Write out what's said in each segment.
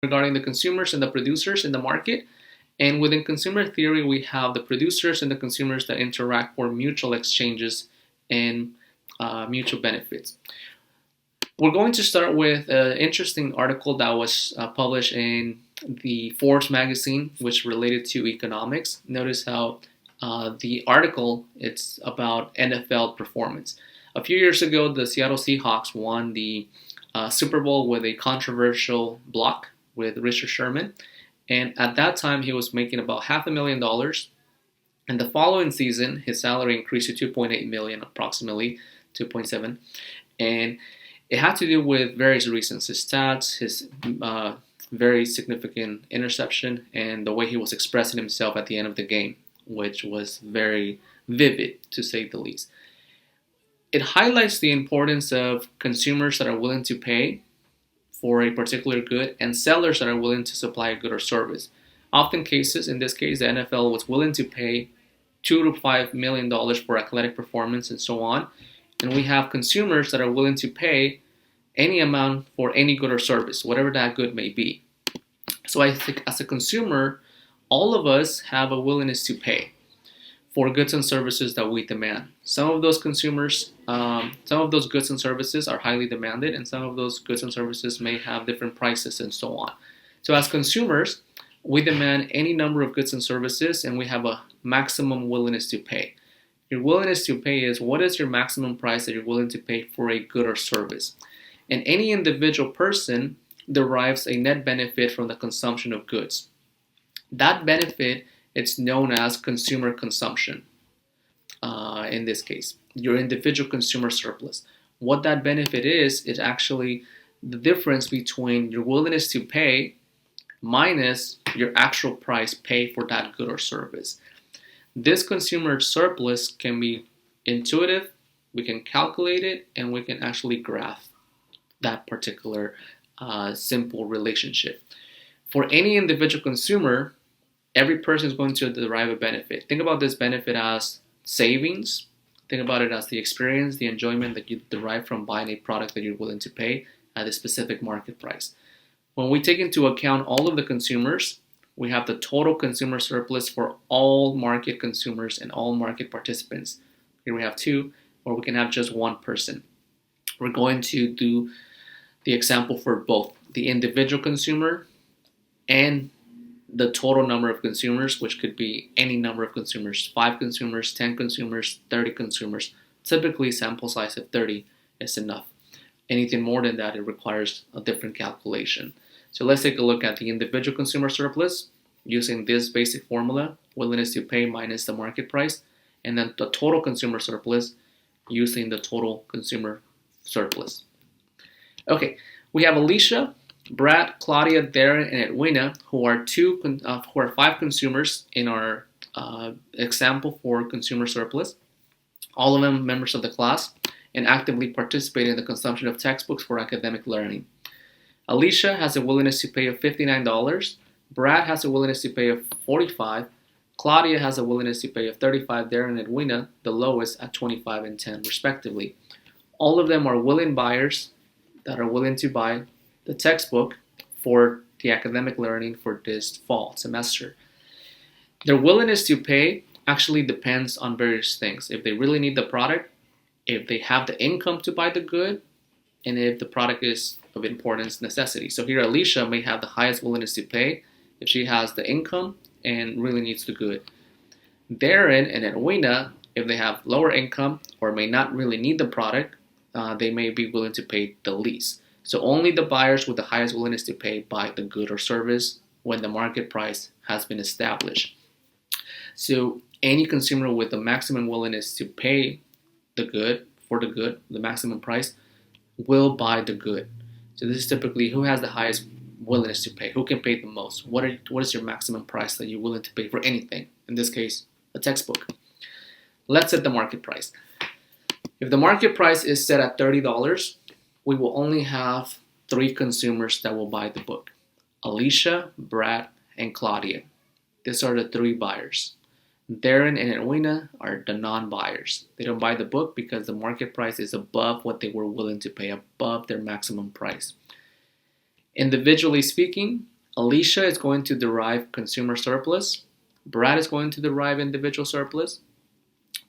regarding the consumers and the producers in the market. And within consumer theory, we have the producers and the consumers that interact for mutual exchanges and mutual benefits. We're going to start with an interesting article that was published in the Forbes magazine, which related to economics. Notice how the article, it's about NFL performance. A few years ago, the Seattle Seahawks won the Super Bowl with a controversial block with Richard Sherman. And at that time, he was making about $500,000. And the following season, his salary increased to 2.8 million, approximately 2.7. And it had to do with various reasons: his stats, his very significant interception, and the way he was expressing himself at the end of the game, which was very vivid, to say the least. It highlights the importance of consumers that are willing to pay for a particular good and sellers that are willing to supply a good or service. Often cases, in this case, the NFL was willing to pay $2 to $5 million for athletic performance and so on. And we have consumers that are willing to pay any amount for any good or service, whatever that good may be. So I think as a consumer, all of us have a willingness to pay for goods and services that we demand. Some of those consumers, some of those goods and services are highly demanded, and some of those goods and services may have different prices and so on. So as consumers, we demand any number of goods and services, and we have a maximum willingness to pay. Your willingness to pay is, what is your maximum price that you're willing to pay for a good or service? And any individual person derives a net benefit from the consumption of goods. That benefit, it's known as consumer consumption. In this case, your individual consumer surplus. What that benefit is actually the difference between your willingness to pay minus your actual price paid for that good or service. This consumer surplus can be intuitive, we can calculate it, and we can actually graph that particular simple relationship. For any individual consumer, every person is going to derive a benefit. Think about this benefit as savings. Think about it as the experience, the enjoyment that you derive from buying a product that you're willing to pay at a specific market price. When we take into account all of the consumers, we have the total consumer surplus for all market consumers and all market participants. Here we have two, or we can have just one person. We're going to do the example for both the individual consumer and the total number of consumers, which could be any number of consumers, 5 consumers, 10 consumers, 30 consumers. Typically, sample size of 30 is enough. Anything more than that, it requires a different calculation. So let's take a look at the individual consumer surplus using this basic formula, willingness to pay minus the market price, and then the total consumer surplus using the total consumer surplus. Okay, we have Alicia, Brad, Claudia, Darren, and Edwina, who are 5 consumers in our example for consumer surplus. All of them members of the class and actively participate in the consumption of textbooks for academic learning. Alicia has a willingness to pay of $59. Brad has a willingness to pay of $45. Claudia has a willingness to pay of $35. Darren and Edwina, the lowest, at $25 and $10 respectively. All of them are willing buyers that are willing to buy the textbook for the academic learning for this fall semester. Their willingness to pay actually depends on various things. If they really need the product, if they have the income to buy the good, and if the product is of importance necessity. So here Alicia may have the highest willingness to pay if she has the income and really needs the good. Darren and Edwina, if they have lower income or may not really need the product, they may be willing to pay the least. So only the buyers with the highest willingness to pay buy the good or service when the market price has been established. So any consumer with the maximum willingness to pay the good, the maximum price, will buy the good. So this is typically who has the highest willingness to pay, who can pay the most. What is your maximum price that you're willing to pay for anything? In this case, a textbook. Let's set the market price. If the market price is set at $30, we will only have 3 consumers that will buy the book: Alicia, Brad, and Claudia. These are the 3 buyers. Darren and Edwina are the non-buyers. They don't buy the book because the market price is above what they were willing to pay, above their maximum price. Individually speaking, Alicia is going to derive consumer surplus. Brad is going to derive individual surplus.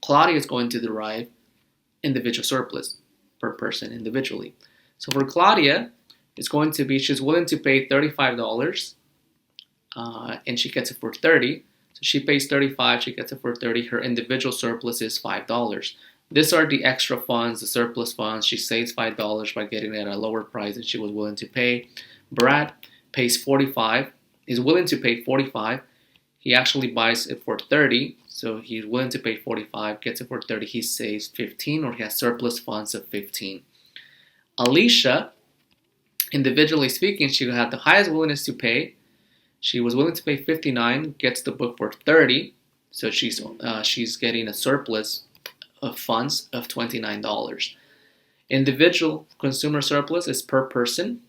Claudia is going to derive individual surplus per person individually. So for Claudia, it's going to be she's willing to pay $35, and she gets it for 30. So she pays 35, she gets it for 30. Her individual surplus is $5. These are the extra funds, the surplus funds. She saves $5 by getting it at a lower price than she was willing to pay. Brad pays 45. He's willing to pay 45. He actually buys it for 30. So he's willing to pay 45, gets it for 30. He saves 15, or he has surplus funds of 15. Alicia, individually speaking, she had the highest willingness to pay. She was willing to pay 59, gets the book for 30. So she's getting a surplus of funds of $29. Individual consumer surplus is per person,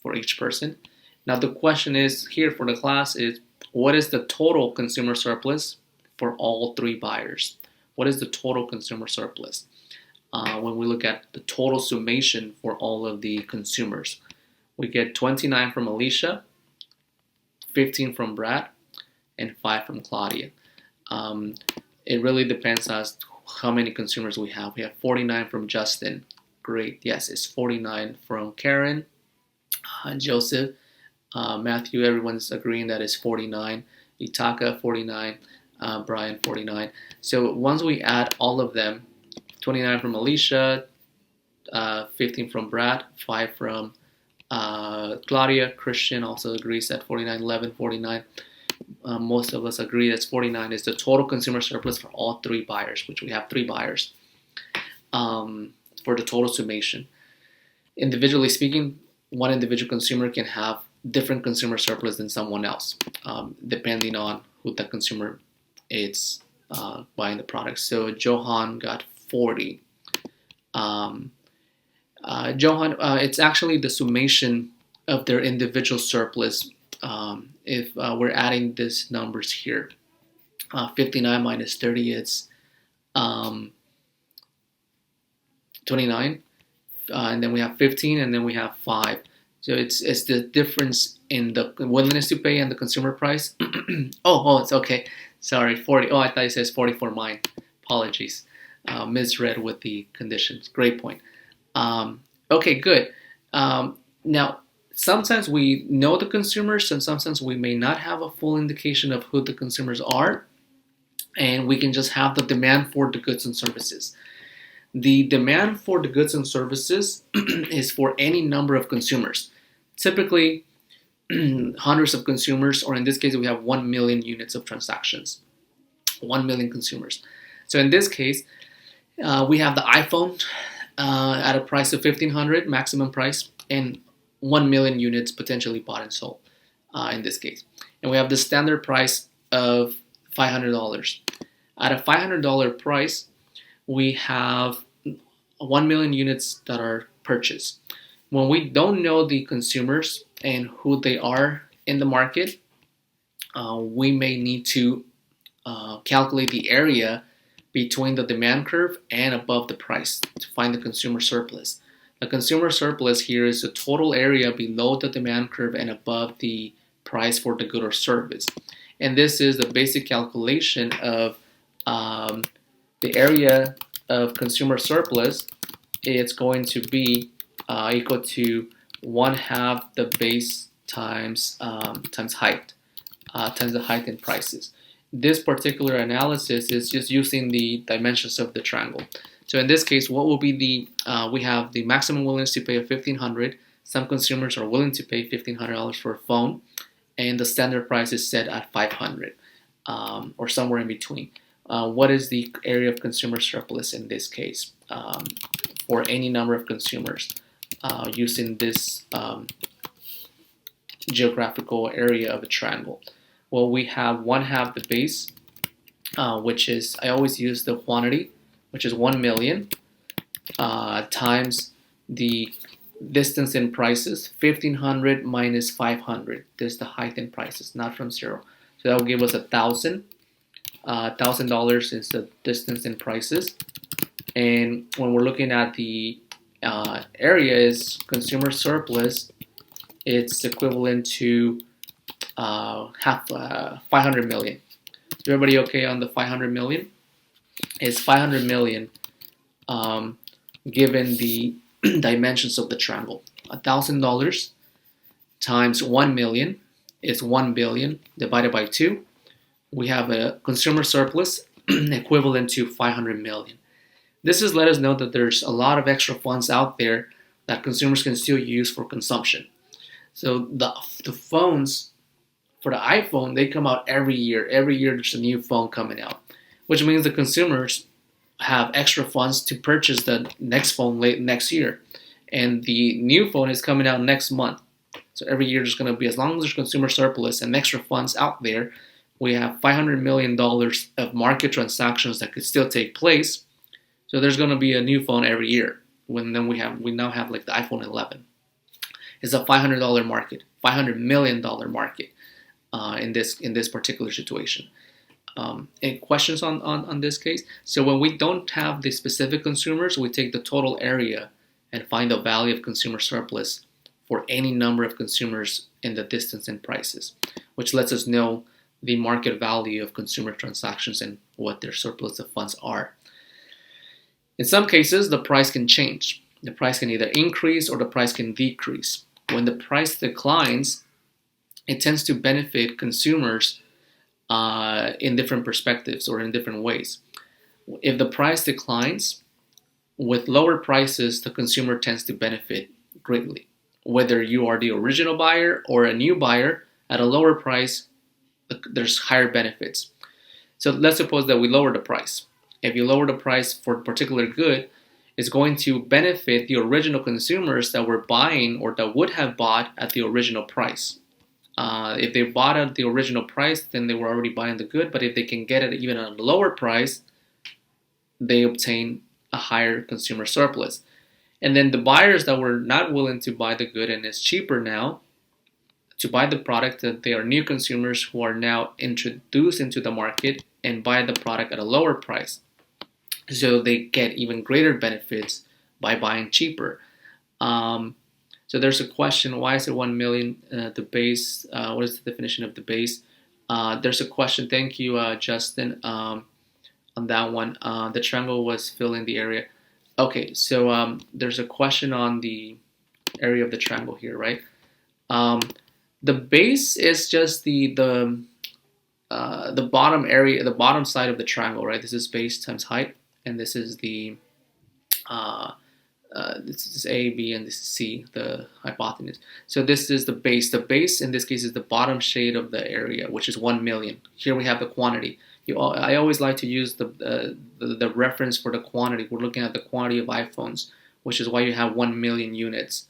for each person. Now the question is here for the class is, what is the total consumer surplus for all three buyers? What is the total consumer surplus? When we look at the total summation for all of the consumers, we get 29 from Alicia, 15 from Brad, and 5 from Claudia. It really depends on how many consumers we have. We have 49 from Justin. Great. Yes, it's 49 from Karen, Joseph, Matthew. Everyone's agreeing that it's 49. Itaka, 49. Brian, 49. So once we add all of them, 29 from Alicia, 15 from Brad, 5 from Claudia. Christian also agrees that 49, 11, 49. Most of us agree that 49 is the total consumer surplus for all three buyers, which we have 3 buyers for the total summation. Individually speaking, one individual consumer can have different consumer surplus than someone else, depending on who the consumer is buying the product. So Johan got 40. Johan, it's actually the summation of their individual surplus. If we're adding these numbers here, 59 minus 30, it's 29, and then we have 15, and then we have 5. So it's the difference in the willingness to pay and the consumer price. oh, it's okay. Sorry, 40. Oh, I thought it says 40 for mine. Apologies. Misread with the conditions. Great point. Okay, good. Now, sometimes we know the consumers, and sometimes we may not have a full indication of who the consumers are, and we can just have the demand for the goods and services. The demand for the goods and services is for any number of consumers. Typically, hundreds of consumers, or in this case, we have 1 million units of transactions, 1 million consumers. So in this case, we have the iPhone at a price of $1,500 maximum price, and 1 million units potentially bought and sold in this case. And we have the standard price of $500. At a $500 price, we have 1 million units that are purchased. When we don't know the consumers and who they are in the market, we may need to calculate the area between the demand curve and above the price to find the consumer surplus. The consumer surplus here is the total area below the demand curve and above the price for the good or service. And this is the basic calculation of the area of consumer surplus. It's going to be equal to 1/2 the base times height, times the height in prices. This particular analysis is just using the dimensions of the triangle. So in this case, what will be we have the maximum willingness to pay of $1,500. Some consumers are willing to pay $1,500 for a phone, and the standard price is set at $500, or somewhere in between. What is the area of consumer surplus in this case for any number of consumers using this geographical area of a triangle? Well, we have 1/2 the base, which is, I always use the quantity, which is 1 million, times the distance in prices, 1,500 minus 500. This is the height in prices, not from 0. So that will give us 1,000. $1,000 is the distance in prices. And when we're looking at the area is consumer surplus, it's equivalent to 500 million. Is everybody okay on the 500 million? It's 500 million given the dimensions of the triangle. $1,000 times 1 million is 1 billion divided by 2. We have a consumer surplus equivalent to 500 million. This is let us know that there's a lot of extra funds out there that consumers can still use for consumption. So the phones, for the iPhone, they come out every year. Every year there's a new phone coming out, which means the consumers have extra funds to purchase the next phone late next year. And the new phone is coming out next month. So every year there's going to be, as long as there's consumer surplus and extra funds out there, we have $500 million of market transactions that could still take place. So there's going to be a new phone every year. We now have like the iPhone 11. It's a $500 market, $500 million market in this particular situation. Any questions on this case? So when we don't have the specific consumers, we take the total area and find the value of consumer surplus for any number of consumers in the distance and prices, which lets us know the market value of consumer transactions and what their surplus of funds are. In some cases, the price can change. The price can either increase or the price can decrease. When the price declines, it tends to benefit consumers in different perspectives or in different ways. If the price declines, with lower prices, the consumer tends to benefit greatly. Whether you are the original buyer or a new buyer, at a lower price, there's higher benefits. So let's suppose that we lower the price. If you lower the price for a particular good, it's going to benefit the original consumers that were buying or that would have bought at the original price. If they bought at the original price, then they were already buying the good. But if they can get it even at a lower price, they obtain a higher consumer surplus. And then the buyers that were not willing to buy the good and it's cheaper now to buy the product, that they are new consumers who are now introduced into the market and buy the product at a lower price. So they get even greater benefits by buying cheaper. So there's a question, why is it 1 million the base? What is the definition of the base? There's a question, thank you Justin, on that one. The triangle was filling the area. Okay, so there's a question on the area of the triangle here, right? The base is just the bottom area, the bottom side of the triangle, right? This is base times height, and this is the this is A, B, and this is C, the hypotenuse. So this is the base. The base in this case is the bottom shade of the area, which is 1 million. Here we have the quantity. I always like to use the reference for the quantity. We're looking at the quantity of iPhones, which is why you have 1 million units.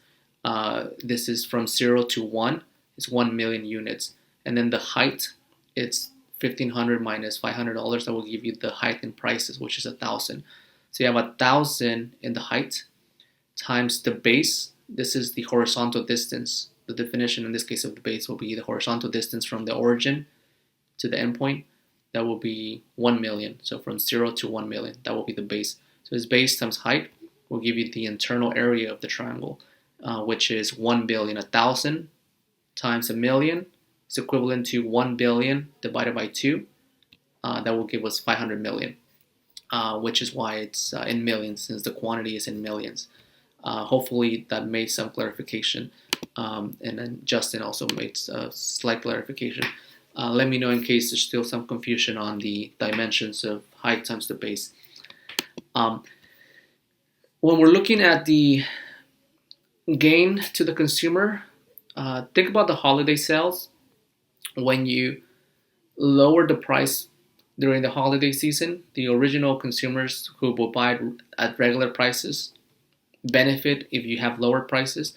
This is from 0 to 1. It's 1 million units. And then the height, it's $1,500 minus $500. That will give you the height in prices, which is 1,000. So you have 1,000 in the height times the base. This is the horizontal distance. The definition in this case of the base will be the horizontal distance from the origin to the endpoint. That will be 1 million. So from 0 to 1 million, that will be the base. So it's base times height will give you the internal area of the triangle, which is 1 billion. 1,000 times a million is equivalent to 1 billion divided by 2. That will give us 500 million, which is why it's in millions, since the quantity is in millions. Hopefully that made some clarification. And then Justin also made a slight clarification. Let me know in case there's still some confusion on the dimensions of height times the base. When we're looking at the gain to the consumer, think about the holiday sales. When you lower the price during the holiday season, the original consumers who will buy at regular prices benefit if you have lower prices.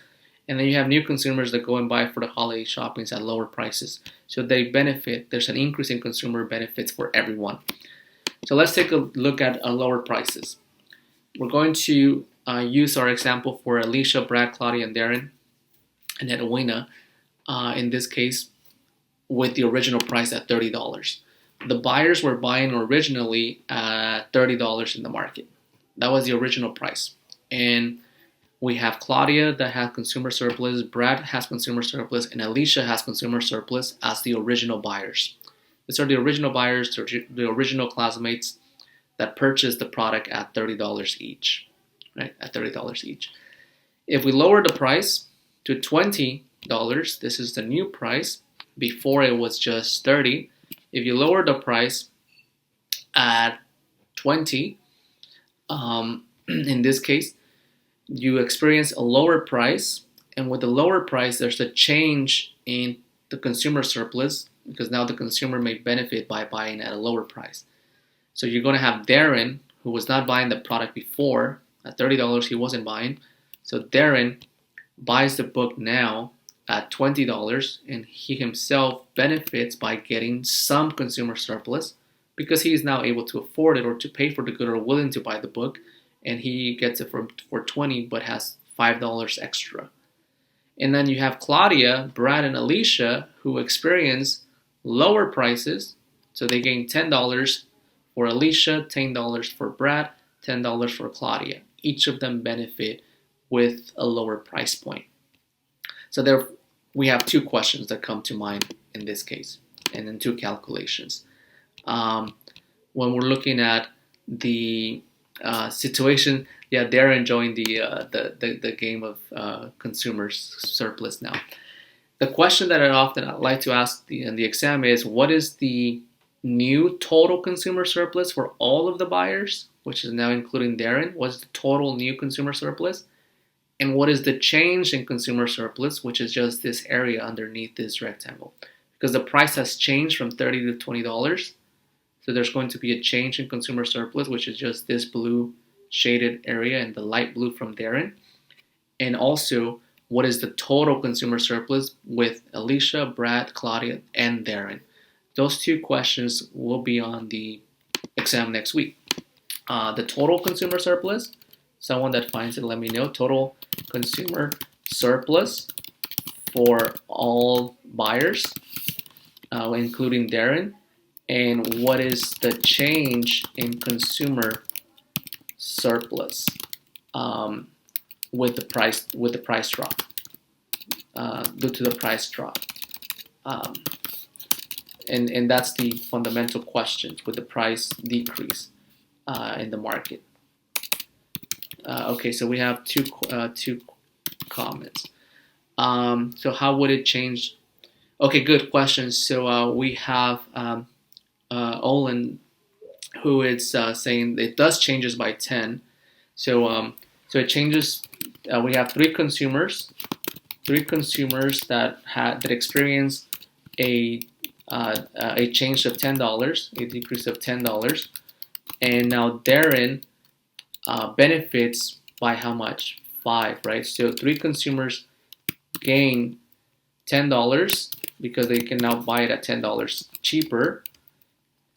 And then you have new consumers that go and buy for the holiday shoppings at lower prices. So they benefit. There's an increase in consumer benefits for everyone. So let's take a look at lower prices. We're going to use our example for Alicia, Brad, Claudia, and Darren, and Edwina. In this case, with the original price at $30. The buyers were buying originally at $30 in the market. That was the original price. And We have Claudia that has consumer surplus, Brad has consumer surplus, and Alicia has consumer surplus as the original buyers. These are the original buyers, the original classmates that purchased the product at $30 each, right? At $30 each. If we lower the price to $20, this is the new price. Before it was just $30. If you lower the price at $20, in this case, you experience a lower price, and with the lower price, there's a change in the consumer surplus because now the consumer may benefit by buying at a lower price. So you're going to have Darren, who was not buying the product before. At $30, he wasn't buying. So Darren buys the book now at $20, and he himself benefits by getting some consumer surplus because he is now able to afford it or to pay for the good or willing to buy the book, and he gets it for $20 but has $5 extra. And then you have Claudia, Brad, and Alicia who experience lower prices, so they gain $10 for Alicia, $10 for Brad, $10 for Claudia. Each of them benefit with a lower price point. So there we have two questions that come to mind in this case, and then two calculations. When we're looking at the situation, yeah, they're enjoying the game of consumers surplus now. The question that I like to ask in the exam is, what is the new total consumer surplus for all of the buyers, which is now including Darren? What's the total new consumer surplus? And what is the change in consumer surplus, which is just this area underneath this rectangle? Because the price has changed from $30 to $20. So there's going to be a change in consumer surplus, which is just this blue shaded area and the light blue from Darren. And also, what is the total consumer surplus with Alicia, Brad, Claudia, and Darren? Those two questions will be on the exam next week. The total consumer surplus, someone that finds it, let me know. Total consumer surplus for all buyers, including Darren. And what is the change in consumer surplus with the price drop due to the price drop? And that's the fundamental question with the price decrease in the market. Okay, so we have two comments. So how would it change? Okay, good question. So we have Olin, who is saying it does changes by 10. So it changes. We have three consumers that experience a change of $10, a decrease of $10, and now Darren benefits by how much? 5, right? So 3 consumers gain $10 because they can now buy it at $10 cheaper,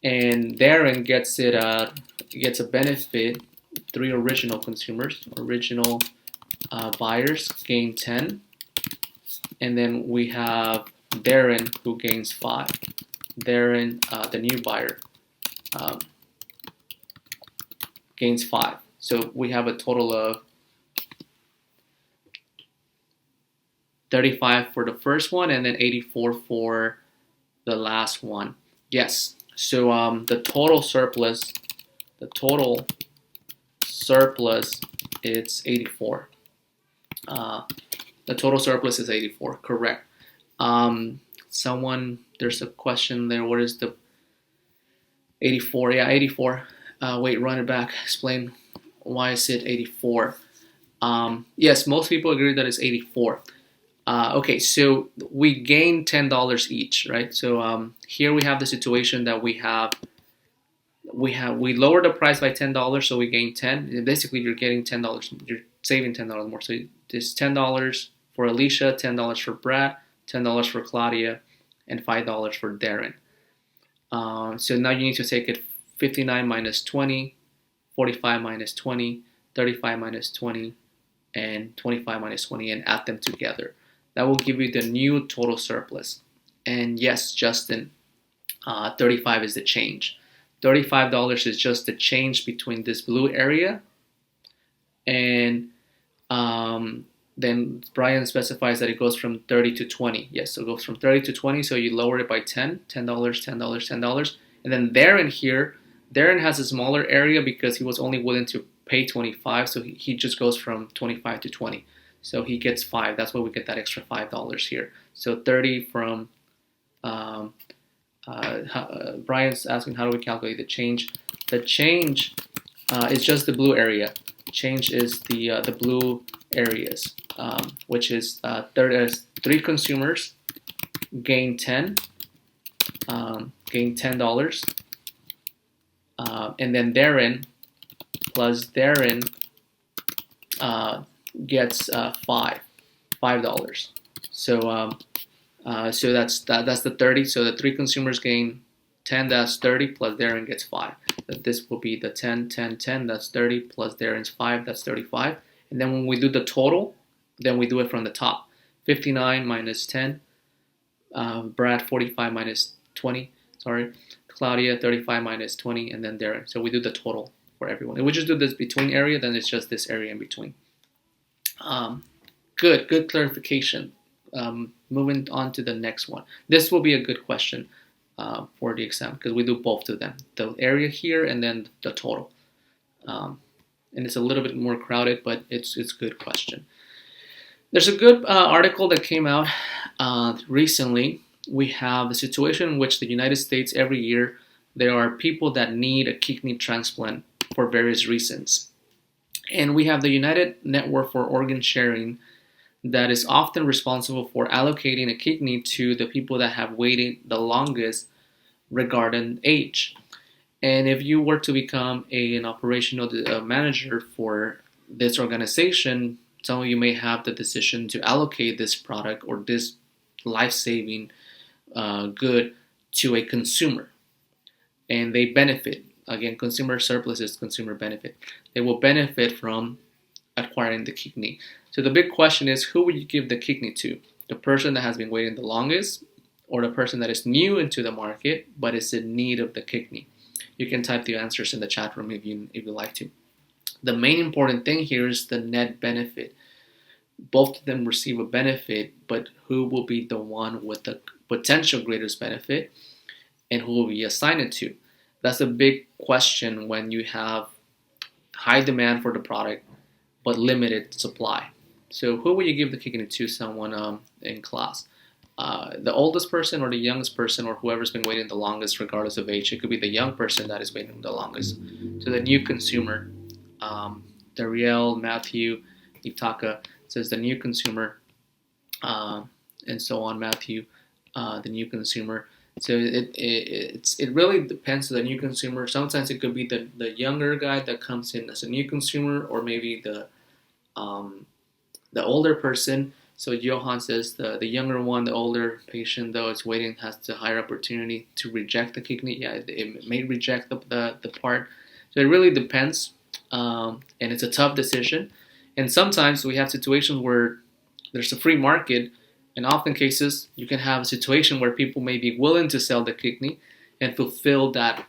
and Darren gets a benefit. 3 original consumers, original buyers gain 10, and then we have Darren who gains 5. Darren, the new buyer, gains 5. So we have a total of 35 for the first one, and then 84 for the last one. Yes. So the total surplus, it's 84. The total surplus is 84. Correct. There's a question there. What is the 84? Yeah, 84. Wait, run it back. Explain why is it 84. Yes, most people agree that it's 84. Okay, so we gain $10 each, right? So here we have the situation that we lowered the price by $10, so we gain 10. Basically, you're getting $10. You're saving $10 more. So there's $10 for Alicia, $10 for Brad, $10 for Claudia, and $5 for Darren. So now you need to take it 59 minus 20, 45 minus 20, 35 minus 20, and 25 minus 20, and add them together. That will give you the new total surplus. And yes, Justin, 35 is the change. $35 is just the change between this blue area and Then Brian specifies that it goes from 30 to 20. Yes, so it goes from 30 to 20. So you lower it by $10, $10. And then Darren has a smaller area because he was only willing to pay 25. So he just goes from 25 to 20. So he gets 5. That's why we get that extra $5 here. So 30 from Brian's asking how do we calculate the change. The change is just the blue area. Change is the blue areas, which is 3 consumers gain $10, and then Darren gets $5. So that's the 30. So the 3 consumers gain 10, that's 30, plus Darren gets 5. This will be the 10, 10, 10, that's 30, plus Darren's 5, that's 35. And then when we do the total, then we do it from the top. 59 minus 10, Brad 45 minus 20, Claudia 35 minus 20, and then Darren. So we do the total for everyone. And we just do this between area, then it's just this area in between. Good clarification. Moving on to the next one. This will be a good question for the exam because we do both of them. The area here and then the total. And it's a little bit more crowded, but it's a good question. There's a good article that came out recently. We have the situation in which the United States every year there are people that need a kidney transplant for various reasons. And we have the United Network for Organ Sharing that is often responsible for allocating a kidney to the people that have waited the longest regarding age. And if you were to become an operational manager for this organization, some of you may have the decision to allocate this product or this life-saving good to a consumer. And they benefit. Again, consumer surplus is consumer benefit. They will benefit from acquiring the kidney. So the big question is, who would you give the kidney to? The person that has been waiting the longest, or the person that is new into the market but is in need of the kidney? You can type the answers in the chat room if you like to. The main important thing here is the net benefit. Both of them receive a benefit, but who will be the one with the potential greatest benefit and who will be assigned it to? That's a big question when you have high demand for the product but limited supply. So who will you give the kidney to? Someone in class. The oldest person or the youngest person or whoever's been waiting the longest regardless of age. It could be the young person that is waiting the longest. So the new consumer, Dariel, Matthew, Itaka says the new consumer, and so on, Matthew, the new consumer. So it really depends on the new consumer. Sometimes it could be the younger guy that comes in as a new consumer, or maybe the older person. So Johan says the younger one, the older patient, though it's waiting, has the higher opportunity to reject the kidney. Yeah, it may reject the part. So it really depends, and it's a tough decision. And sometimes we have situations where there's a free market, and often cases you can have a situation where people may be willing to sell the kidney and fulfill that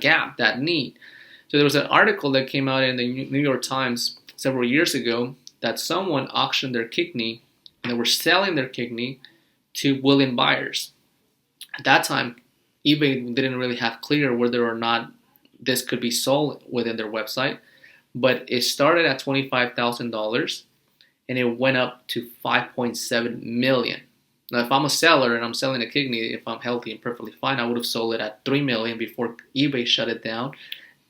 gap, that need. So there was an article that came out in the New York Times several years ago that someone auctioned their kidney and they were selling their kidney to willing buyers. At that time, eBay didn't really have clear whether or not this could be sold within their website, but it started at $25,000 and it went up to $5.7 million. Now, if I'm a seller and I'm selling a kidney, if I'm healthy and perfectly fine, I would have sold it at $3 million before eBay shut it down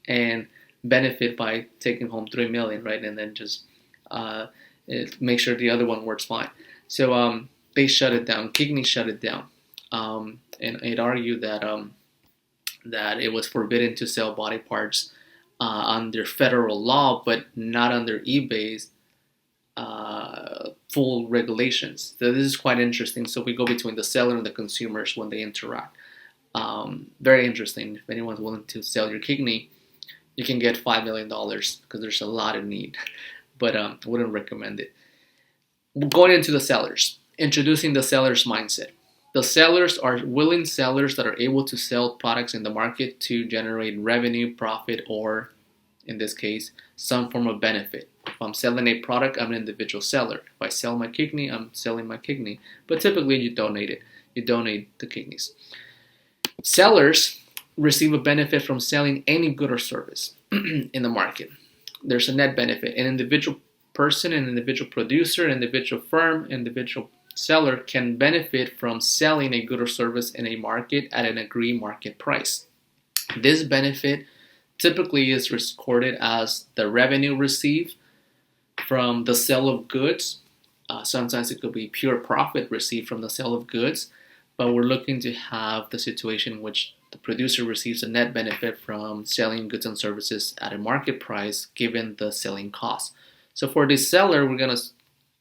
and benefit by taking home $3 million, right? And then just make sure the other one works fine. So they shut it down. Kidney shut it down, and it argued that that it was forbidden to sell body parts under federal law, but not under eBay's full regulations. So this is quite interesting. So we go between the seller and the consumers when they interact. Very interesting. If anyone's willing to sell your kidney, you can get $5 million because there's a lot of need, but I wouldn't recommend it. Going into the sellers, introducing the seller's mindset. The sellers are willing sellers that are able to sell products in the market to generate revenue, profit, or in this case, some form of benefit I'm selling a product, I'm an individual seller. If I sell my kidney, I'm selling my kidney. But typically you donate it. You donate the kidneys. Sellers receive a benefit from selling any good or service in the market. There's a net benefit. An individual person, an individual producer, an individual firm, individual seller can benefit from selling a good or service in a market at an agreed market price. This benefit typically is recorded as the revenue received from the sale of goods. Sometimes it could be pure profit received from the sale of goods, but we're looking to have the situation in which the producer receives a net benefit from selling goods and services at a market price given the selling cost. So for the seller, we're going to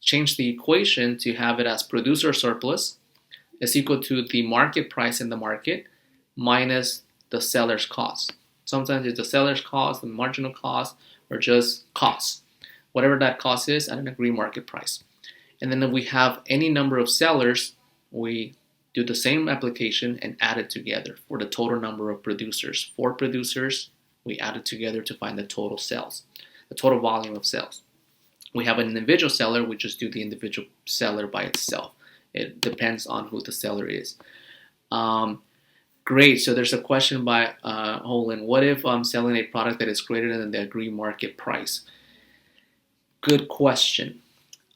change the equation to have it as producer surplus is equal to the market price in the market minus the seller's cost. Sometimes it's the seller's cost, the marginal cost, or just cost. Whatever that cost is at an agreed market price. And then if we have any number of sellers, we do the same application and add it together for the total number of producers. 4 producers, we add it together to find the total sales, the total volume of sales. We have an individual seller, we just do the individual seller by itself. It depends on who the seller is. Great, so there's a question by Holland. What if I'm selling a product that is greater than the agreed market price? Good question.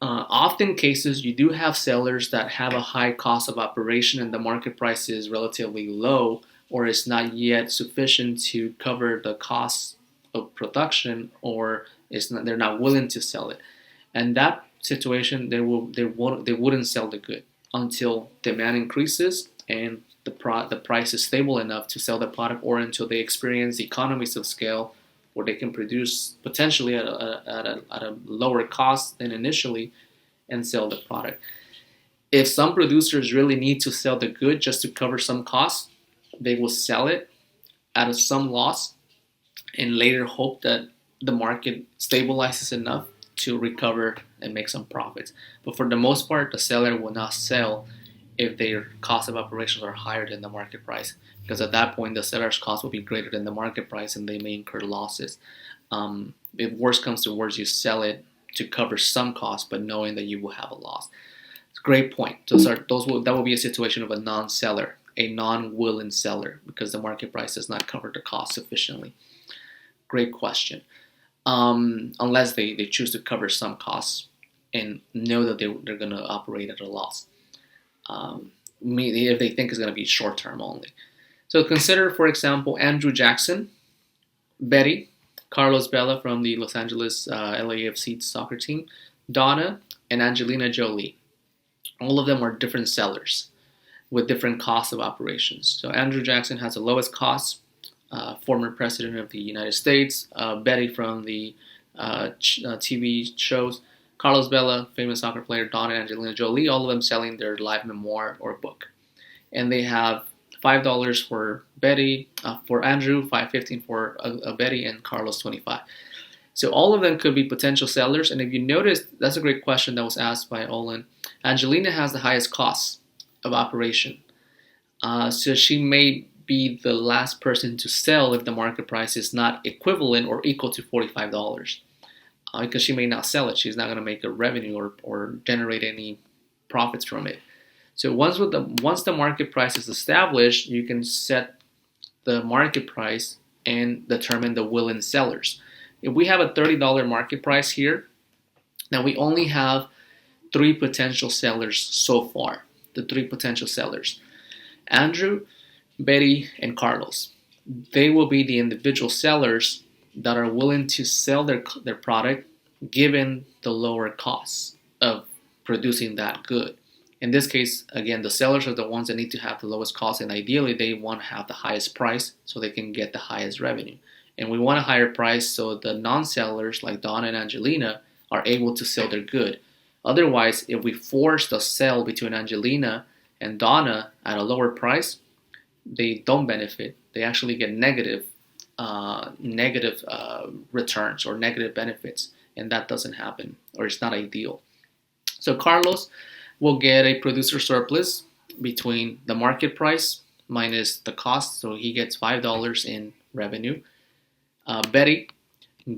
Often cases you do have sellers that have a high cost of operation and the market price is relatively low or is not yet sufficient to cover the cost of production, or they're not willing to sell it. And that situation, they wouldn't sell the good until demand increases and the price is stable enough to sell the product, or until they experience economies of scale where they can produce potentially at a lower cost than initially and sell the product. If some producers really need to sell the good just to cover some costs, they will sell it at some loss and later hope that the market stabilizes enough to recover and make some profits. But for the most part, the seller will not sell if their cost of operations are higher than the market price, because at that point the seller's cost will be greater than the market price and they may incur losses. If worse comes to worse, you sell it to cover some cost, but knowing that you will have a loss. It's a great point. That will be a situation of a non-seller, a non-willing seller, because the market price does not cover the cost sufficiently. Great question. Unless they choose to cover some costs and know that they're going to operate at a loss. If they think it's going to be short term only. So consider, for example, Andrew Jackson, Betty, Carlos Vela from the Los Angeles LAFC soccer team, Donna, and Angelina Jolie. All of them are different sellers with different costs of operations. So Andrew Jackson has the lowest cost, former president of the United States, Betty from the TV shows, Carlos Vela, famous soccer player, Donna and Angelina Jolie, all of them selling their live memoir or book. And they have $5 for Betty, for Andrew, $5.15 for Betty, and Carlos $25. So all of them could be potential sellers. And if you notice, that's a great question that was asked by Olin. Angelina has the highest cost of operation. So she may be the last person to sell if the market price is not equivalent or equal to $45. Because she may not sell it. She's not going to make a revenue or generate any profits from it. So once the market price is established, you can set the market price and determine the willing sellers. If we have a $30 market price here, now we only have 3 potential sellers so far. The 3 potential sellers: Andrew, Betty, and Carlos. They will be the individual sellers that are willing to sell their product given the lower costs of producing that good. In this case, again, the sellers are the ones that need to have the lowest cost, and ideally they want to have the highest price so they can get the highest revenue. And we want a higher price so the non-sellers like Donna and Angelina are able to sell their good. Otherwise, if we force the sale between Angelina and Donna at a lower price, they don't benefit. They actually get negative returns or negative benefits, and that doesn't happen, or it's not ideal. So Carlos will get a producer surplus between the market price minus the cost, so he gets $5 in revenue. Betty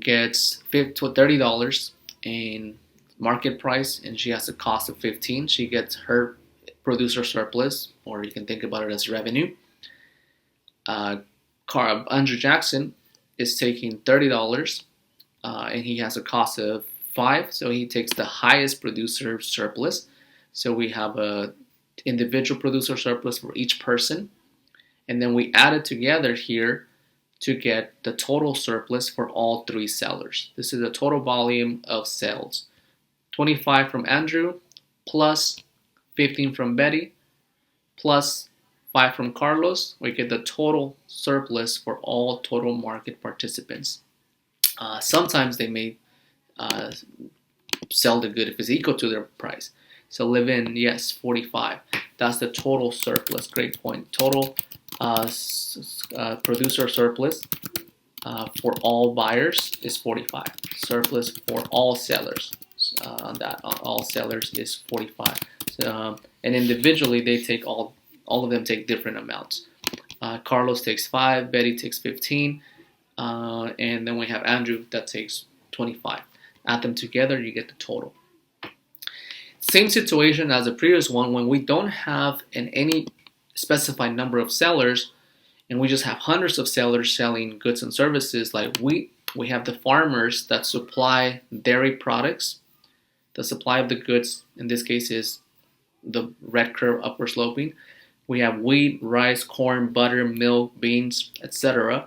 gets $30 in market price and she has a cost of 15. She gets her producer surplus, or you can think about it as revenue. Andrew Jackson is taking $30, and he has a cost of 5, so he takes the highest producer surplus. So we have a individual producer surplus for each person, and then we add it together here to get the total surplus for all 3 sellers. This is the total volume of sales. 25 from Andrew, plus 15 from Betty, plus 5 from Carlos. We get the total surplus for all total market participants. Sometimes they may sell the good if it's equal to their price. So live-in, yes, 45. That's the total surplus. Great point. Total producer surplus for all buyers is 45. Surplus for all sellers on that all sellers is 45. So, and individually they take all of them take different amounts. Carlos takes 5, Betty takes 15, and then we have Andrew that takes 25. Add them together, you get the total. Same situation as the previous one. When we don't have any specified number of sellers and we just have hundreds of sellers selling goods and services like wheat, we have the farmers that supply dairy products. The supply of the goods in this case is the red curve upward sloping. We have wheat, rice, corn, butter, milk, beans, etc.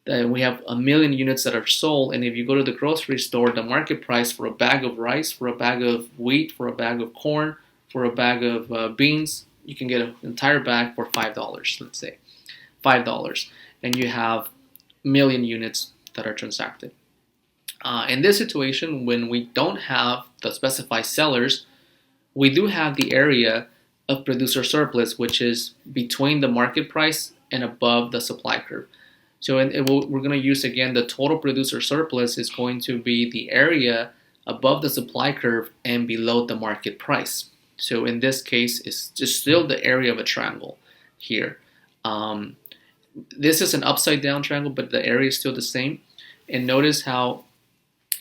Then we have 1 million units that are sold, and if you go to the grocery store, the market price for a bag of rice, for a bag of wheat, for a bag of corn, for a bag of beans, you can get an entire bag for $5, let's say. $5. And you have 1 million units that are transacted. In this situation, when we don't have the specified sellers, we do have the area of producer surplus, which is between the market price and above the supply curve. So we're going to use again the total producer surplus is going to be the area above the supply curve and below the market price. So in this case, it's just still the area of a triangle here. This is an upside down triangle, but the area is still the same. And notice how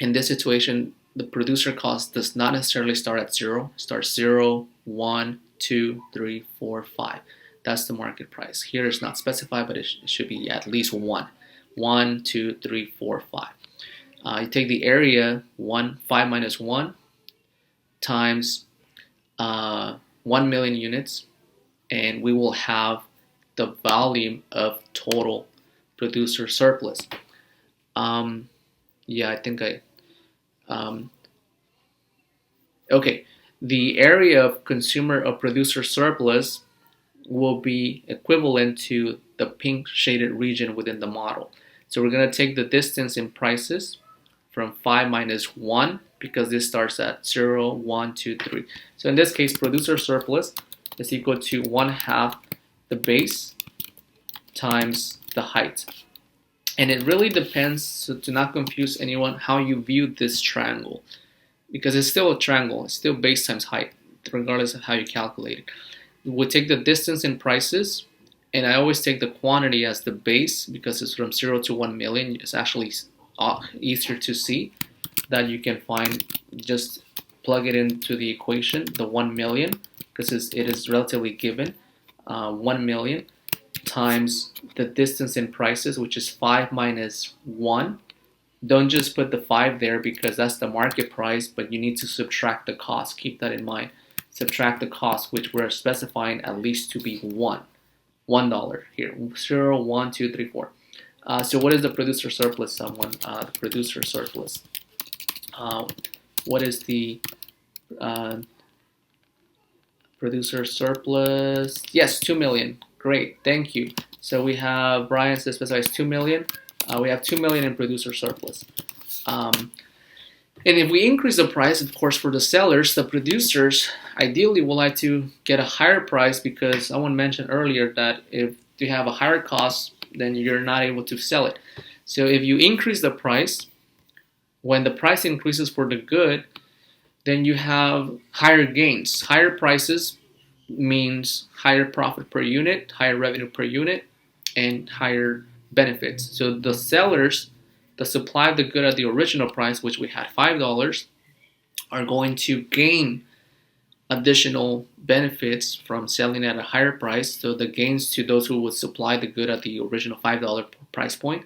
in this situation, the producer cost does not necessarily start at 0. It starts 0, 1, 2, 3, 4, 5. That's the market price. Here it's not specified, but it should be at least 1. 1, 2, 3, 4, 5. You take the area, 5 minus 1, times 1 million units, and we will have the volume of total producer surplus. Yeah, I think okay, the area of producer surplus will be equivalent to the pink shaded region within the model. So we're going to take the distance in prices from 5 minus 1 because this starts at 0, 1, 2, 3. So in this case, producer surplus is equal to 1/2 the base times the height. And it really depends, so to not confuse anyone, how you view this triangle. Because it's still a triangle, it's still base times height, regardless of how you calculate it. We take the distance in prices, and I always take the quantity as the base because it's from 0 to 1 million. It's actually easier to see that you can find, just plug it into the equation, the 1 million, because it is relatively given, 1 million times the distance in prices, which is 5 minus 1. Don't just put the 5 there because that's the market price, but you need to subtract the cost. Keep that in mind. Subtract the cost, which we're specifying at least to be $1 here. 0, 1, 2, 3, 4. So what is the producer surplus, someone? The producer surplus. What is the producer surplus? Yes, 2 million. Great, thank you. So we have, Brian says specifies 2 million. We have 2 million in producer surplus. And if we increase the price, of course, for the sellers, the producers ideally would like to get a higher price because someone mentioned earlier that if you have a higher cost, then you're not able to sell it. So if you increase the price, when the price increases for the good, then you have higher gains. Higher prices means higher profit per unit, higher revenue per unit, and higher benefits. So the sellers, the supply of the good at the original price, which we had $5, are going to gain additional benefits from selling at a higher price. So the gains to those who would supply the good at the original $5 price point.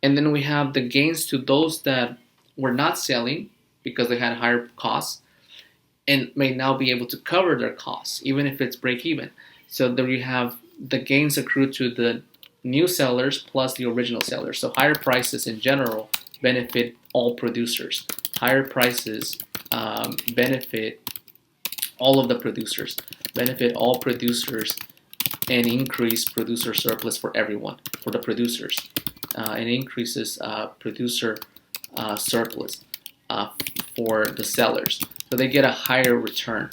And then we have the gains to those that were not selling because they had higher costs and may now be able to cover their costs, even if it's break even. So there you have the gains accrued to the new sellers plus the original sellers. So higher prices in general benefit all producers. Higher prices benefit all of the producers, benefit all producers, and increase producer surplus for everyone, for the producers. And increases producer surplus for the sellers. So they get a higher return,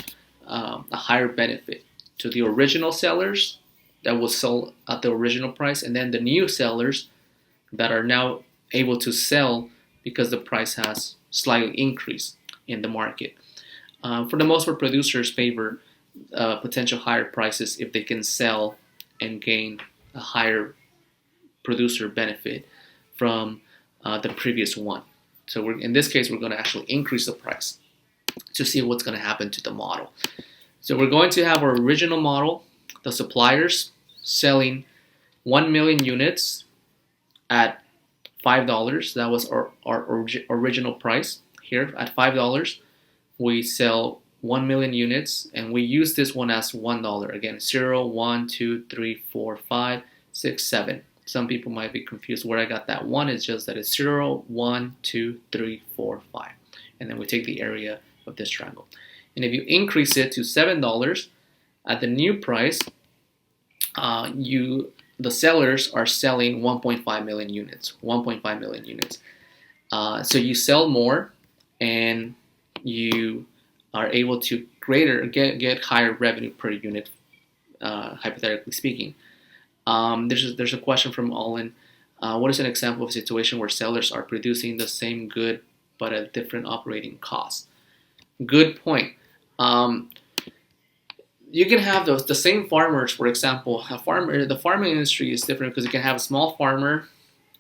a higher benefit to the original sellers that was sold at the original price, and then the new sellers that are now able to sell because the price has slightly increased in the market. For the most part, producers favor potential higher prices if they can sell and gain a higher producer benefit from the previous one. So in this case, we're going to actually increase the price to see what's going to happen to the model. So we're going to have our original model, the suppliers selling 1 million units at $5. That was our original price. Here at $5, we sell 1 million units, and we use this one as $1. Again, 0, 1, 2, 3, 4, 5, 6, 7. Some people might be confused where I got that one. It's just that it's 0, 1, 2, 3, 4, 5. And then we take the area of this triangle. And if you increase it to $7 at the new price, the sellers are selling 1.5 million units. 1.5 million units. So you sell more, and you are able to get higher revenue per unit, hypothetically speaking. There's a question from Olin. What is an example of a situation where sellers are producing the same good but at different operating costs? Good point. You can have the same farmers, for example. The farming industry is different because you can have a small farmer,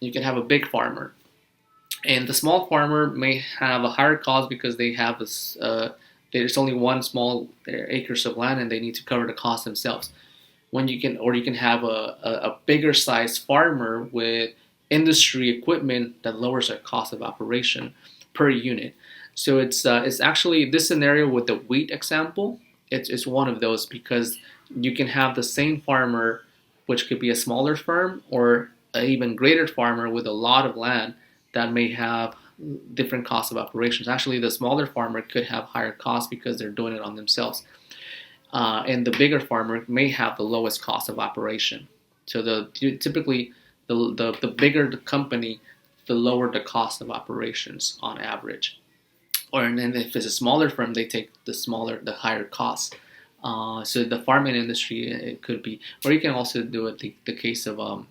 you can have a big farmer. And the small farmer may have a higher cost because they have this, there's only one small acres of land and they need to cover the cost themselves. You can have a bigger sized farmer with industry equipment that lowers their cost of operation per unit. So it's actually this scenario with the wheat example. It's one of those because you can have the same farmer, which could be a smaller firm or an even greater farmer with a lot of land that may have different costs of operations. Actually, the smaller farmer could have higher costs because they're doing it on themselves. And the bigger farmer may have the lowest cost of operation. So typically, the bigger the company, the lower the cost of operations on average. Or then if it's a smaller firm, they take the higher cost. So the farming industry, it could be, or you can also do it the case of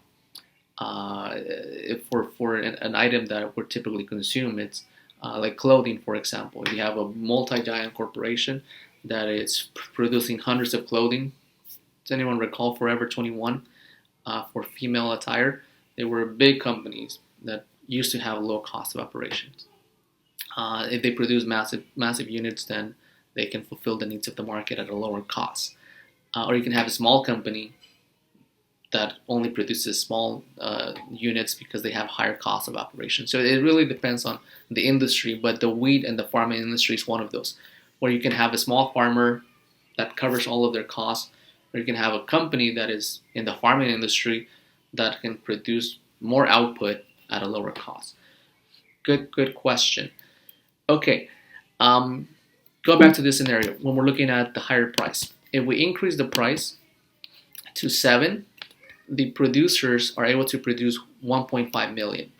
for an item that would typically consume. It's like clothing, for example. If you have a multi-giant corporation that is producing hundreds of clothing. Does anyone recall Forever 21 for female attire? They were big companies that used to have low cost of operations. If they produce massive units, then they can fulfill the needs of the market at a lower cost. Or you can have a small company that only produces small units because they have higher cost of operation. So it really depends on the industry, but the wheat and the farming industry is one of those, where you can have a small farmer that covers all of their costs, or you can have a company that is in the farming industry that can produce more output at a lower cost. Good question. Okay, go back to this scenario when we're looking at the higher price. If we increase the price to 7, the producers are able to produce 1.5 million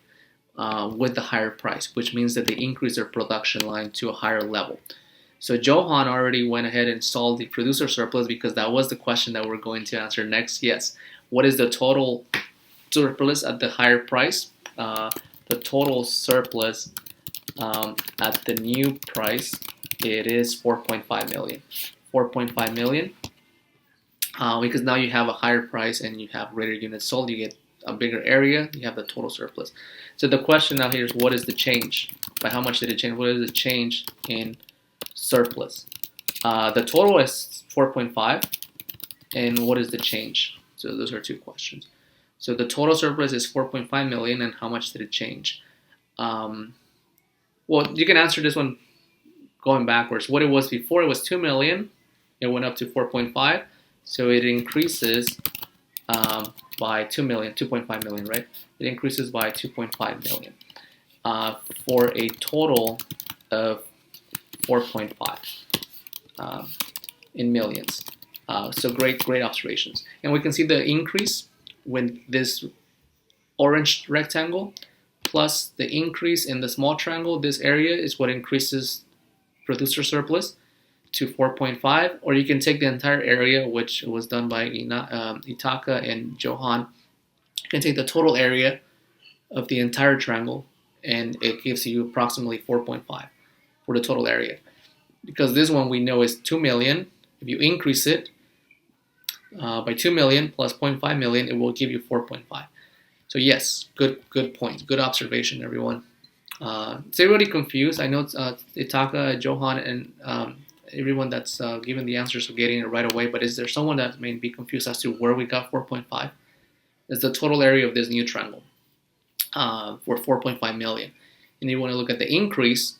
with the higher price, which means that they increase their production line to a higher level. So Johan already went ahead and solved the producer surplus because that was the question that we're going to answer next. Yes, what is the total surplus at the higher price? The total surplus at the new price, it is 4.5 million. 4.5 million. Because now you have a higher price and you have greater units sold, you get a bigger area, you have the total surplus. So the question now here is, what is the change? By how much did it change? What is the change in surplus. The total is 4.5, and what is the change? So those are two questions. So the total surplus is 4.5 million, and how much did it change? Well, you can answer this one going backwards. What it was before, it was 2 million. It went up to 4.5, so it increases by 2 million, 2.5 million, right? It increases by 2.5 million for a total of 4.5 in millions. So great observations. And we can see the increase when this orange rectangle plus the increase in the small triangle. This area is what increases producer surplus to 4.5, or you can take the entire area, which was done by Itaka and Johan. You can take the total area of the entire triangle, and it gives you approximately 4.5 for the total area. Because this one we know is 2 million. If you increase it by 2 million plus 0.5 million, it will give you 4.5. So yes, good point, good observation, everyone. Is everybody confused? I know Itaka, Johan, and everyone that's given the answers are getting it right away, but is there someone that may be confused as to where we got 4.5? It's the total area of this new triangle for 4.5 million. And you want to look at the increase.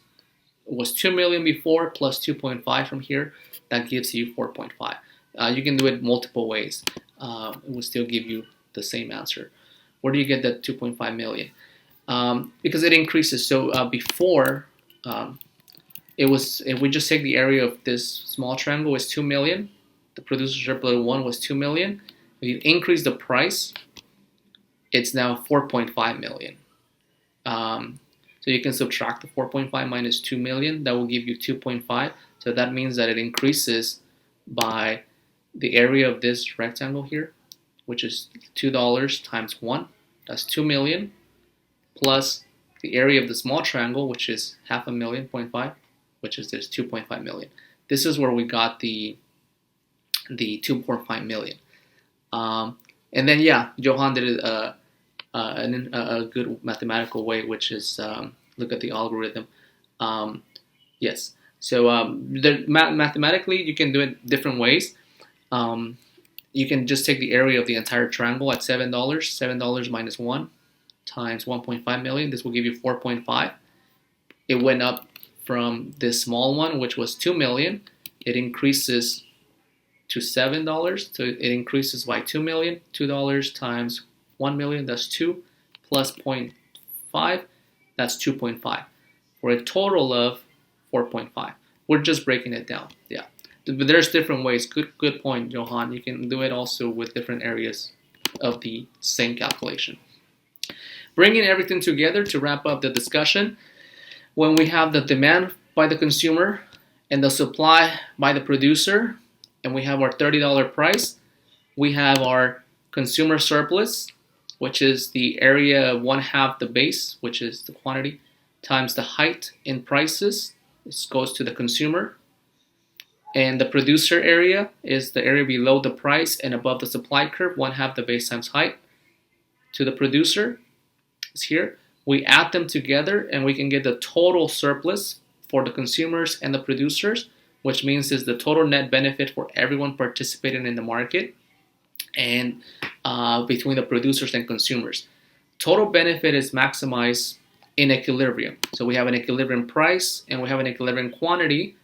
It was 2 million before plus 2.5 from here. That gives you 4.5. You can do it multiple ways. It will still give you the same answer. Where do you get that 2.5 million? Because it increases. So before, it was, if we just take the area of this small triangle, was 2 million. The producer surplus 1 was 2 million. If you increase the price, it's now 4.5 million. So you can subtract the 4.5 minus 2 million. That will give you 2.5. So that means that it increases by the area of this rectangle here, which is $2 times 1. That's 2 million. Plus the area of the small triangle, which is half a million, 0.5, which is this 2.5 million. This is where we got the 2.5 million. And then, yeah, Johan did it a good mathematical way, which is look at the algorithm. Yes. So mathematically, you can do it different ways. You can just take the area of the entire triangle at $7. $7 minus 1 times 1.5 million. This will give you 4.5. It went up from this small one, which was 2 million. It increases to $7. So it increases by 2 million. $2 times 1 million, that's 2, plus 0.5, that's 2.5, for a total of 4.5. We're just breaking it down. Yeah. But there's different ways. Good point, Johan. You can do it also with different areas of the same calculation. Bringing everything together to wrap up the discussion, when we have the demand by the consumer and the supply by the producer, and we have our $30 price, we have our consumer surplus, which is the area 1/2 the base, which is the quantity, times the height in prices. This goes to the consumer. And the producer area is the area below the price and above the supply curve, 1/2 the base times height. To the producer is here. We add them together and we can get the total surplus for the consumers and the producers, which means is the total net benefit for everyone participating in the market and between the producers and consumers. Total benefit is maximized in equilibrium. So we have an equilibrium price and we have an equilibrium quantity,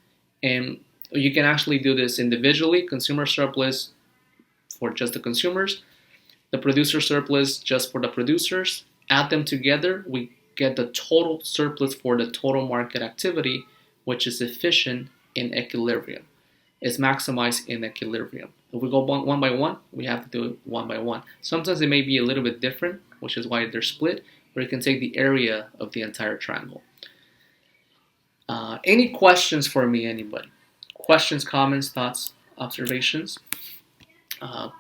and you can actually do this individually. Consumer surplus for just the consumers, the producer surplus just for the producers. Add them together, we get the total surplus for the total market activity, which is efficient in equilibrium. It's maximized in equilibrium. If we go one by one, we have to do it one by one. Sometimes it may be a little bit different, which is why they're split, or you can take the area of the entire triangle. Any questions for me, anybody? Questions, comments, thoughts, observations?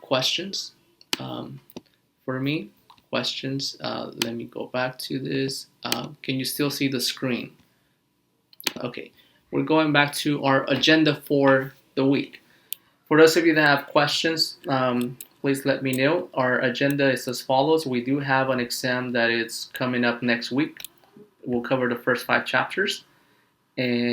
Questions for me? Questions? Let me go back to this. Can you still see the screen? Okay, we're going back to our agenda for the week. For those of you that have questions, please let me know. Our agenda is as follows. We do have an exam that is coming up next week. We'll cover the first 5 chapters. And